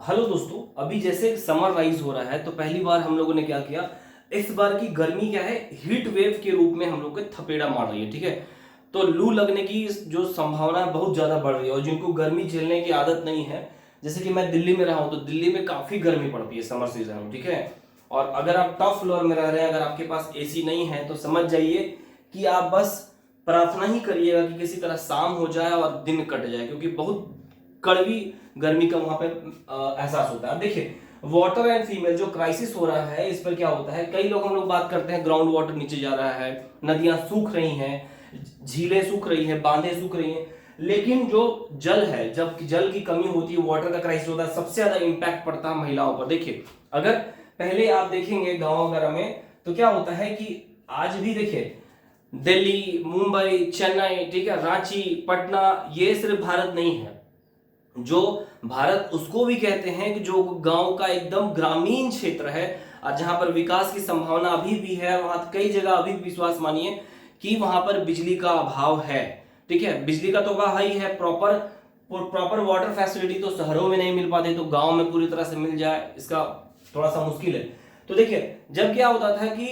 Hello दोस्तों, अभी जैसे समर राइज हो रहा है तो पहली बार हम लोगों ने क्या किया। इस बार की गर्मी क्या है, हीट वेव के रूप में हम लोग को थपेड़ा मार रही है। ठीक है, तो लू लगने की जो संभावना है बहुत ज्यादा बढ़ रही है। और जिनको गर्मी झेलने की आदत नहीं है, जैसे कि मैं दिल्ली में रहा हूं, तो दिल्ली में काफी गर्मी पड़ती है समर सीजन में। ठीक है, और अगर आप टॉप फ्लोर में रह रहे हैं, अगर आपके पास एसी नहीं है, तो समझ जाइए कि आप बस प्रार्थना ही करिएगा कि किसी तरह शाम हो जाए और दिन कट जाए, क्योंकि बहुत कड़वी गर्मी का वहां पे एहसास होता है। अब देखिए, वाटर एंड फीमेल जो क्राइसिस हो रहा है, इस पर क्या होता है, कई लोग हम लोग बात करते हैं ग्राउंड वाटर नीचे जा रहा है, नदियां सूख रही हैं, झीलें सूख रही हैं, बांधें सूख रही हैं। लेकिन जो जल है, जब जल की कमी होती है, वाटर का क्राइसिस होता है, सबसे ज्यादा इंपैक्ट पड़ता है महिलाओं पर। देखिए, अगर पहले आप देखेंगे गांव वगैरह में, तो क्या होता है कि आज भी देखिए, दिल्ली, मुंबई, चेन्नई, ठीक है, रांची, पटना, ये सिर्फ भारत नहीं है। जो भारत उसको भी कहते हैं कि जो गांव का एकदम ग्रामीण क्षेत्र है, और जहां पर विकास की संभावना अभी भी है, वहां कई जगह अभी भी विश्वास मानिए कि वहां पर बिजली का अभाव है। ठीक है, बिजली का तो अभाव ही है, प्रॉपर वाटर फैसिलिटी तो शहरों में नहीं मिल पाती, तो गांव में पूरी तरह से मिल जाए इसका थोड़ा सा मुश्किल है। तो देखिए, जब क्या होता था कि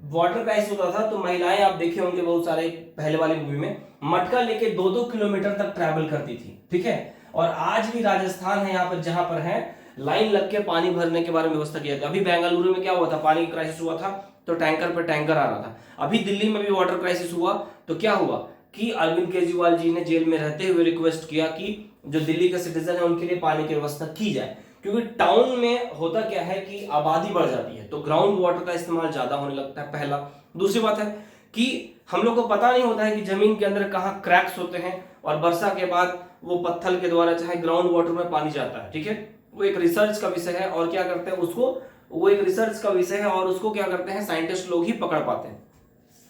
वाटर क्राइसिस होता था, तो महिलाएं आप देखे होंगे बहुत सारे पहले वाली मूवी में मटका लेके 2-2 किलोमीटर तक ट्रैवल करती थी। ठीक है, और आज भी राजस्थान है यहाँ पर, जहां पर है लाइन लग के पानी भरने के बारे में व्यवस्था किया था। अभी बेंगलुरु में क्या हुआ था, पानी की क्राइसिस हुआ था, तो टैंकर पर टैंकर आ रहा था। अभी दिल्ली में भी वाटर क्राइसिस हुआ, तो क्या हुआ कि अरविंद केजरीवाल जी ने जेल में रहते हुए रिक्वेस्ट किया कि जो दिल्ली का सिटीजन है उनके लिए पानी की व्यवस्था की जाए। क्योंकि टाउन में होता क्या है कि आबादी बढ़ जाती है, तो ग्राउंड वाटर का इस्तेमाल ज्यादा होने लगता है, पहला। दूसरी बात है कि हम लोग को पता नहीं होता है कि जमीन के अंदर कहाँ क्रैक्स होते हैं, और वर्षा के बाद वो पत्थर के द्वारा चाहे ग्राउंड वाटर में पानी जाता है। ठीक है, वो एक रिसर्च का विषय है, और क्या करते हैं उसको, वो एक रिसर्च का विषय है, और उसको क्या करते हैं साइंटिस्ट लोग ही पकड़ पाते हैं।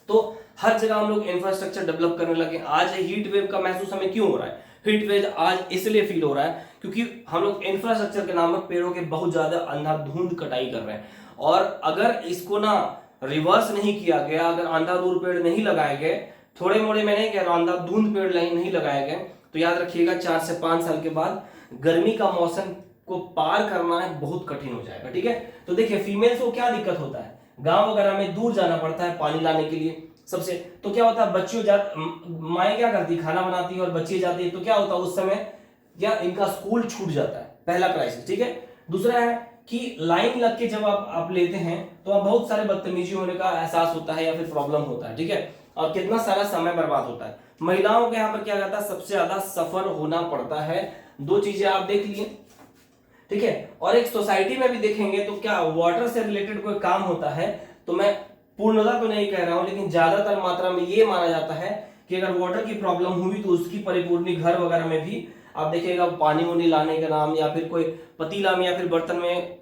तो हर जगह हम लोग इंफ्रास्ट्रक्चर डेवलप करने लगे। आज हीट वेव का महसूस हमें क्यों हो रहा है, हीट वेव आज इसलिए फील हो रहा है क्योंकि हम लोग इंफ्रास्ट्रक्चर के नाम पर पेड़ों के बहुत ज्यादा अंधाधुंध कटाई कर रहे हैं। और अगर इसको ना रिवर्स नहीं किया गया, अगर अंधाधुंध पेड़ नहीं लगाए गए, थोड़े मोड़े में नहीं कह रहा, अंधाधुंध पेड़ नहीं लगाए गए, तो याद रखिएगा 4 से 5 साल के बाद गर्मी का मौसम को पार करना है बहुत कठिन हो जाएगा। ठीक है, तो देखिए, फीमेल्स को क्या दिक्कत होता है, गांव वगैरह में दूर जाना पड़ता है पानी लाने के लिए सबसे। तो क्या होता है, बच्चियों माएँ क्या करती, खाना बनाती है और बच्चे जाती है, तो क्या होता है उस समय, या इनका स्कूल छूट जाता है, पहला क्राइसिस। ठीक है, दूसरा है कि लाइन लग के जब आप लेते हैं, तो आप बहुत सारे बदतमीजी होने का एहसास होता है या फिर प्रॉब्लम होता है। ठीक है, और कितना सारा समय बर्बाद होता है। महिलाओं के यहाँ पर क्या कहता है, सबसे ज्यादा सफर होना पड़ता है। दो चीजें आप देख लिए। ठीक है, और एक सोसाइटी में भी देखेंगे तो क्या वाटर से रिलेटेड कोई काम होता है, तो मैं पूर्णतः तो नहीं कह रहा हूं, लेकिन ज्यादातर मात्रा में ये माना जाता है कि अगर वाटर की प्रॉब्लम हुई तो उसकी परिपूर्ति घर वगैरह में भी आप देखिएगा, पानी वानी लाने का नाम, या फिर कोई पतीला में या फिर बर्तन में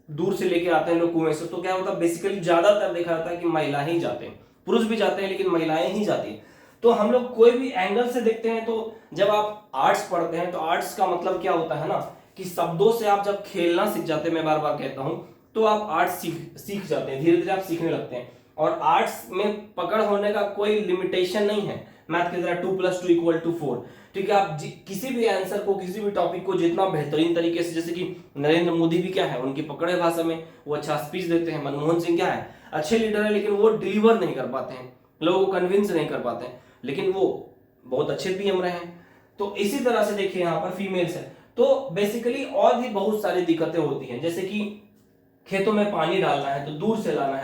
दूर से लेके आते हैं लोग कुएं से, तो क्या होता है बेसिकली ज्यादातर देखा जाता है कि महिला ही जाते हैं, पुरुष भी जाते हैं लेकिन महिलाएं ही जाती हैं। तो हम लोग कोई भी एंगल से देखते हैं, तो जब आप आर्ट्स पढ़ते हैं, तो आर्ट्स का मतलब क्या होता है ना, कि शब्दों से आप जब खेलना सीख जाते हैं, मैं बार बार कहता हूं, तो आप आर्ट्स सीख जाते हैं, धीरे धीरे आप सीखने लगते हैं। और आर्ट्स में पकड़ होने का कोई लिमिटेशन नहीं है, मैथ की तरह 2+2=4। ठीक है, आप किसी भी आंसर को, किसी भी टॉपिक को जितना बेहतरीन तरीके से, जैसे कि नरेंद्र मोदी भी क्या है, उनकी पकड़े भाषा में वो अच्छा स्पीच देते हैं। मनमोहन सिंह क्या है, अच्छे लीडर है, लेकिन वो डिलीवर नहीं कर पाते हैं, लोगों को कन्विंस नहीं कर पाते हैं, लेकिन वो बहुत अच्छे पीएम रहे हैं। तो इसी तरह से देखिए, यहाँ पर फीमेल्स है, तो बेसिकली और भी बहुत सारी दिक्कतें होती हैं, जैसे कि खेतों में पानी डालना है तो दूर से लाना है।